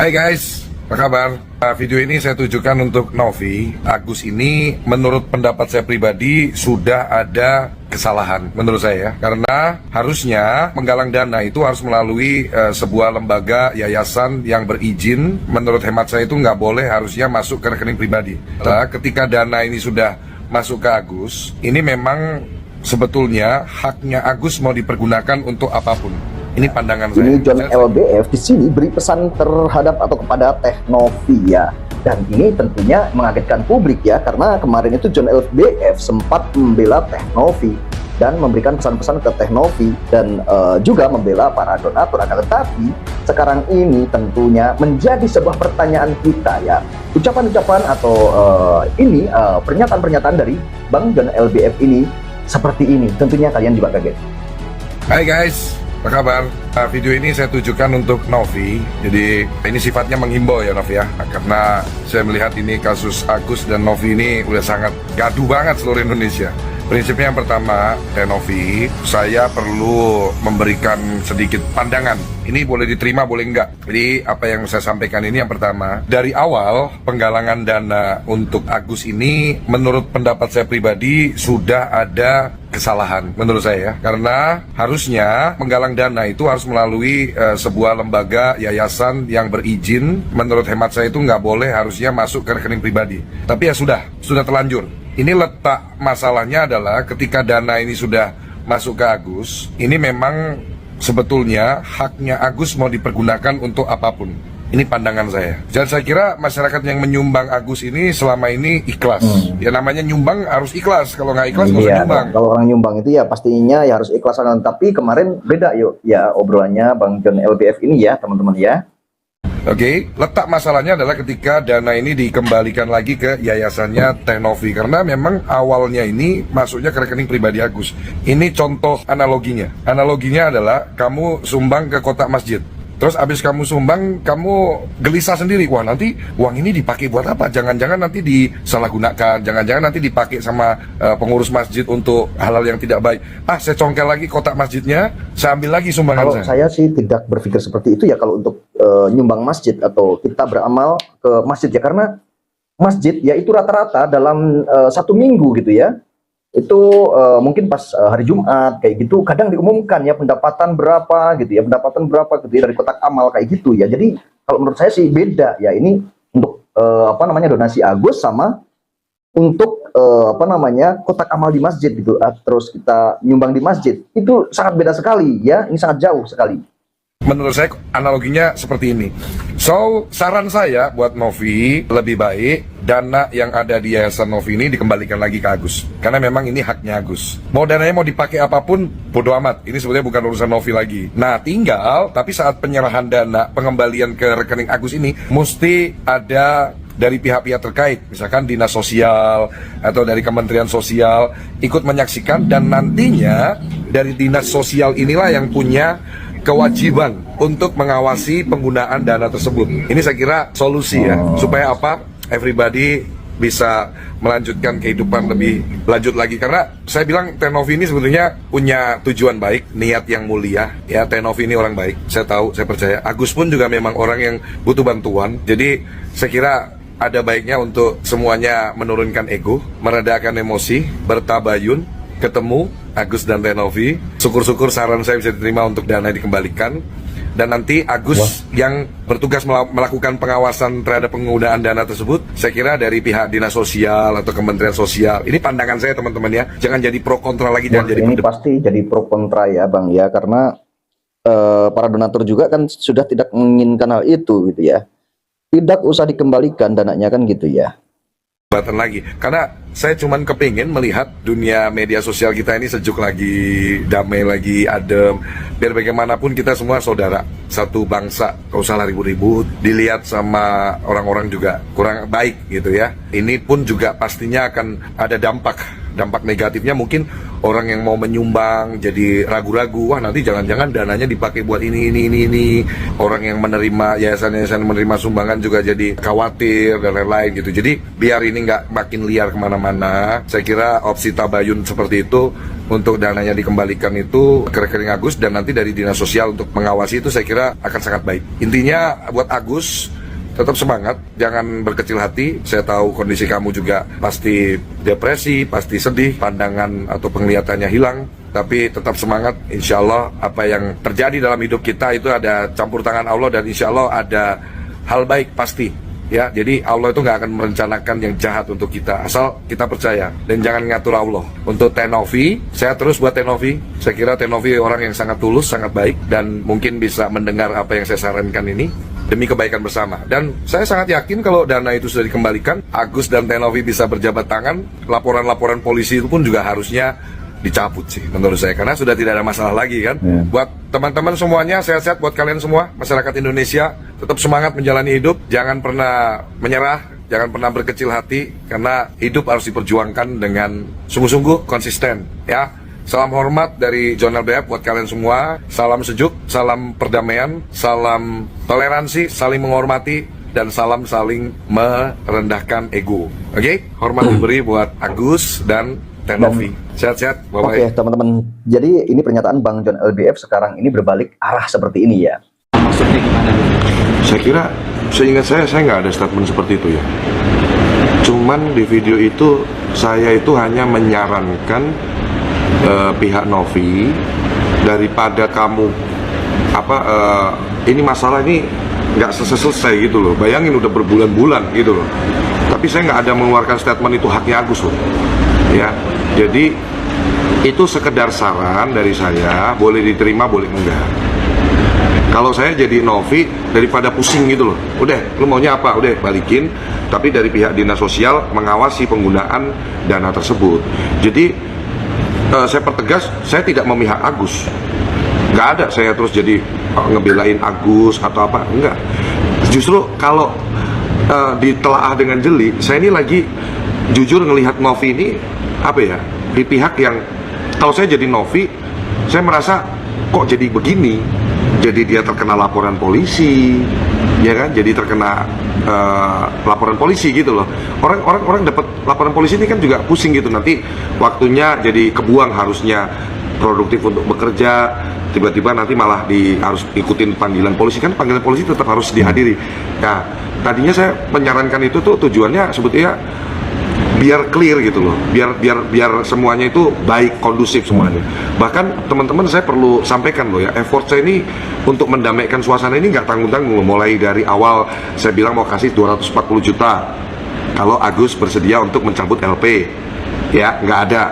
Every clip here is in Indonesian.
Hai guys, apa kabar? Video ini saya tujukan untuk Novi. Agus ini menurut pendapat saya pribadi sudah ada kesalahan menurut saya ya. Karena harusnya menggalang dana itu harus melalui sebuah lembaga yayasan yang berizin. Menurut hemat saya itu nggak boleh, harusnya masuk ke rekening pribadi. Nah, ketika dana ini sudah masuk ke Agus, ini memang sebetulnya haknya Agus mau dipergunakan untuk apapun. Ini pandangan saya. Ini John LBF di sini beri pesan terhadap atau kepada Teh Novi ya. Dan ini tentunya mengagetkan publik ya, karena kemarin itu John LBF sempat membela Teh Novi dan memberikan pesan-pesan ke Teh Novi dan juga membela para donatur. Akan tetapi sekarang ini tentunya menjadi sebuah pertanyaan kita ya. Ucapan-ucapan atau pernyataan-pernyataan dari Bang John LBF ini seperti ini. Tentunya kalian juga kaget. Hai guys, apa kabar? Video ini saya tujukan untuk Novi. Jadi ini sifatnya menghimbau ya Novi ya. Karena saya melihat ini kasus Agus dan Novi ini udah sangat gaduh banget seluruh Indonesia. Prinsipnya yang pertama, Novi, saya perlu memberikan sedikit pandangan. Ini boleh diterima, boleh enggak. Jadi apa yang saya sampaikan ini yang pertama, dari awal penggalangan dana untuk Agus ini menurut pendapat saya pribadi sudah ada kesalahan menurut saya ya. Karena harusnya menggalang dana itu harus melalui sebuah lembaga yayasan yang berizin. Menurut hemat saya itu nggak boleh, harusnya masuk ke rekening pribadi. Tapi ya sudah terlanjur. Ini letak masalahnya adalah ketika dana ini sudah masuk ke Agus, ini memang sebetulnya haknya Agus mau dipergunakan untuk apapun. Ini pandangan saya. Dan saya kira masyarakat yang menyumbang Agus ini selama ini ikhlas. Ya namanya nyumbang harus ikhlas. Kalau nggak ikhlas nggak usah nyumbang. Kalau orang nyumbang itu ya pastinya ya harus ikhlas. Tapi kemarin beda yuk ya obrolannya Bang John LBF ini ya teman-teman ya. Oke, letak masalahnya adalah ketika dana ini dikembalikan lagi ke yayasannya Teh Novi. Karena memang awalnya ini masuknya ke rekening pribadi Agus. Ini contoh analoginya. Analoginya adalah kamu sumbang ke kotak masjid. Terus abis kamu sumbang, kamu gelisah sendiri. Wah nanti uang ini dipakai buat apa? Jangan-jangan nanti disalahgunakan. Jangan-jangan nanti dipakai sama pengurus masjid untuk hal-hal yang tidak baik. Saya congkel lagi kotak masjidnya, saya ambil lagi sumbangan Kalau saya sih tidak berpikir seperti itu ya kalau untuk nyumbang masjid atau kita beramal ke masjid ya. Karena masjid ya itu rata-rata dalam satu minggu gitu ya. Itu mungkin pas hari Jumat kayak gitu kadang diumumkan ya pendapatan berapa gitu ya, dari kotak amal kayak gitu ya. Jadi kalau menurut saya sih beda ya, ini untuk donasi Agus sama untuk kotak amal di masjid gitu. Terus kita nyumbang di masjid itu sangat beda sekali ya, ini sangat jauh sekali. Menurut saya analoginya seperti ini. So, saran saya buat Novi, lebih baik dana yang ada di yayasan Novi ini dikembalikan lagi ke Agus. Karena memang ini haknya Agus. Mau dananya mau dipakai apapun, bodo amat. Ini sebetulnya bukan urusan Novi lagi. Nah, tinggal, tapi saat penyerahan dana, pengembalian ke rekening Agus ini, mesti ada dari pihak-pihak terkait, misalkan dinas sosial atau dari kementerian sosial ikut menyaksikan, dan nantinya dari dinas sosial inilah yang punya kewajiban untuk mengawasi penggunaan dana tersebut. Ini saya kira solusi ya, supaya apa? Everybody bisa melanjutkan kehidupan lebih lanjut lagi. Karena saya bilang Teh Novi ini sebetulnya punya tujuan baik, niat yang mulia. Ya, Teh Novi ini orang baik, saya tahu, saya percaya. Agus pun juga memang orang yang butuh bantuan. Jadi saya kira ada baiknya untuk semuanya menurunkan ego, meredakan emosi, bertabayun, ketemu Agus dan Teh Novi. Syukur-syukur saran saya bisa diterima untuk dana dikembalikan. Dan nanti Agus yang bertugas melakukan pengawasan terhadap penggunaan dana tersebut, saya kira dari pihak dinas sosial atau kementerian sosial. Ini pandangan saya teman-teman ya. Jangan jadi pro kontra lagi. Jangan jadi ini pasti jadi pro kontra ya Bang ya. Karena para donatur juga kan sudah tidak menginginkan hal itu gitu ya. Tidak usah dikembalikan dananya kan gitu ya. Lagi, karena saya cuman kepingin melihat dunia media sosial kita ini sejuk lagi, damai lagi, adem. Biar bagaimanapun kita semua saudara, satu bangsa, gak usah ribut-ribut. Dilihat sama orang-orang juga kurang baik gitu ya. Ini pun juga pastinya akan ada dampak dampak negatifnya mungkin orang yang mau menyumbang jadi ragu-ragu, wah nanti jangan-jangan dananya dipakai buat ini. Orang yang menerima yayasan-yayasan menerima sumbangan juga jadi khawatir dan lain-lain gitu. Jadi biar ini nggak makin liar kemana-mana, saya kira opsi tabayun seperti itu untuk dananya dikembalikan itu ke rekening Agus dan nanti dari dinas sosial untuk mengawasi itu saya kira akan sangat baik. Intinya buat Agus, tetap semangat, jangan berkecil hati. Saya tahu kondisi kamu juga pasti depresi, pasti sedih, pandangan atau penglihatannya hilang. Tapi tetap semangat, insya Allah apa yang terjadi dalam hidup kita itu ada campur tangan Allah dan insya Allah ada hal baik pasti. Ya, jadi Allah itu nggak akan merencanakan yang jahat untuk kita, asal kita percaya dan jangan ngatur Allah. Untuk Tenovi, saya terus buat Tenovi. Saya kira Tenovi orang yang sangat tulus, sangat baik dan mungkin bisa mendengar apa yang saya sarankan ini demi kebaikan bersama. Dan saya sangat yakin kalau dana itu sudah dikembalikan, Agus dan Tenovi bisa berjabat tangan, laporan-laporan polisi itu pun juga harusnya dicabut sih menurut saya, karena sudah tidak ada masalah lagi kan. Buat teman-teman semuanya, sehat-sehat buat kalian semua, masyarakat Indonesia, tetap semangat menjalani hidup, jangan pernah menyerah, jangan pernah berkecil hati, karena hidup harus diperjuangkan dengan sungguh-sungguh konsisten ya. Salam hormat dari John LBF buat kalian semua, salam sejuk, salam perdamaian, salam toleransi, saling menghormati, dan salam saling merendahkan ego. Oke? Hormat diberi buat Agus dan Tenovi. Sehat-sehat, bye-bye. Oke, teman-teman. Jadi ini pernyataan Bang John LBF sekarang ini berbalik arah seperti ini ya. Maksudnya gimana? Saya kira, seingat saya nggak ada statement seperti itu ya. Cuman di video itu, saya itu hanya menyarankan pihak Novi, daripada kamu ini masalah ini nggak selesai gitu loh. Bayangin udah berbulan-bulan gitu loh. Tapi saya nggak ada mengeluarkan statement itu haknya Agus loh. Ya, jadi itu sekedar saran dari saya, boleh diterima, boleh enggak. Kalau saya jadi Novi, daripada pusing gitu loh, udah, lu maunya apa, udah balikin. Tapi dari pihak dinas sosial mengawasi penggunaan dana tersebut. Jadi saya pertegas, saya tidak memihak Agus. Nggak ada saya terus jadi ngebelain Agus atau apa, enggak. Justru kalau ditelaah dengan jeli, saya ini lagi jujur ngelihat Novi ini apa ya, di pihak yang, kalau saya jadi Novi, saya merasa kok jadi begini. Jadi dia terkena laporan polisi, ya kan? Jadi terkena laporan polisi gitu loh. Orang dapat laporan polisi ini kan juga pusing gitu. Nanti waktunya jadi kebuang, harusnya produktif untuk bekerja, tiba-tiba nanti malah harus ikutin panggilan polisi. Kan panggilan polisi tetap harus dihadiri. Nah, tadinya saya menyarankan itu tuh tujuannya sebetulnya biar clear gitu loh, biar semuanya itu baik, kondusif semuanya. Bahkan teman-teman saya perlu sampaikan loh ya, effort saya ini untuk mendamaikan suasana ini nggak tanggung-tanggung. Mulai dari awal saya bilang mau kasih 240 juta kalau Agus bersedia untuk mencabut LP, ya nggak ada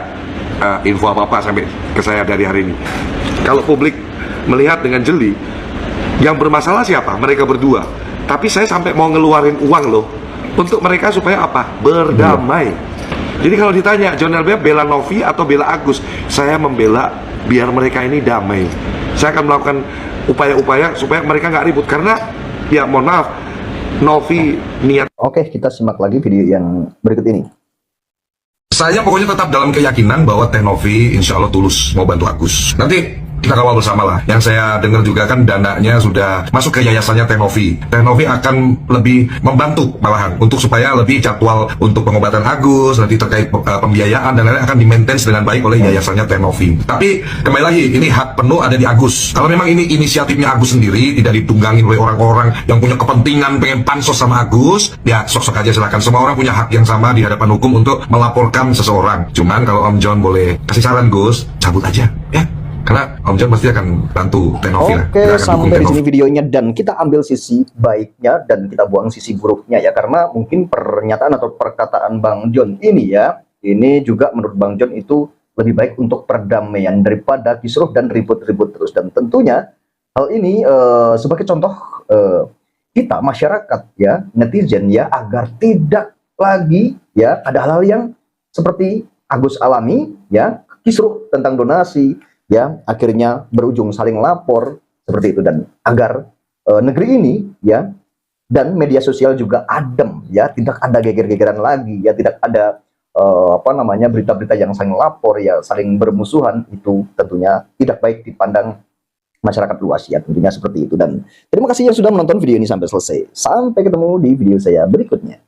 info apa-apa sampai ke saya dari hari ini. Kalau publik melihat dengan jeli, yang bermasalah siapa? Mereka berdua. Tapi saya sampai mau ngeluarin uang loh untuk mereka supaya apa? Berdamai. Jadi kalau ditanya John LBF bela Novi atau bela Agus, saya membela biar mereka ini damai. Saya akan melakukan upaya-upaya supaya mereka nggak ribut, karena ya mohon maaf, Novi niat. Oke, kita simak lagi video yang berikut ini. Saya pokoknya tetap dalam keyakinan bahwa Tenovi insya Allah tulus mau bantu Agus. Nanti kita kawal bersama lah. Yang saya dengar juga kan dananya sudah masuk ke yayasannya Tenovi. Tenovi akan lebih membantu malahan untuk supaya lebih jadwal untuk pengobatan Agus, nanti terkait pembiayaan dan lain-lain akan di-maintain dengan baik oleh yayasannya Tenovi. Tapi kembali lagi, ini hak penuh ada di Agus. Kalau memang ini inisiatifnya Agus sendiri, tidak ditunggangin oleh orang-orang yang punya kepentingan pengen pansos sama Agus, ya sok-sok aja silakan. Semua orang punya hak yang sama di hadapan hukum untuk melaporkan seseorang. Cuman kalau Om John boleh kasih saran Gus, cabut aja ya. Karena Om John pasti akan bantu Tenovi lah. Oke, sampai di sini videonya, dan kita ambil sisi baiknya dan kita buang sisi buruknya ya, karena mungkin pernyataan atau perkataan Bang John ini ya, ini juga menurut Bang John itu lebih baik untuk perdamaian daripada kisruh dan ribut-ribut terus. Dan tentunya hal ini sebagai contoh kita masyarakat ya, netizen ya, agar tidak lagi ya ada hal-hal yang seperti Agus alami ya, kisruh tentang donasi ya, akhirnya berujung saling lapor seperti itu, dan agar negeri ini ya dan media sosial juga adem ya, tidak ada geger-gegeran lagi ya, tidak ada berita-berita yang saling lapor ya, saling bermusuhan, itu tentunya tidak baik dipandang masyarakat luas ya, tentunya seperti itu. Dan terima kasih yang sudah menonton video ini sampai selesai. Sampai ketemu di video saya berikutnya.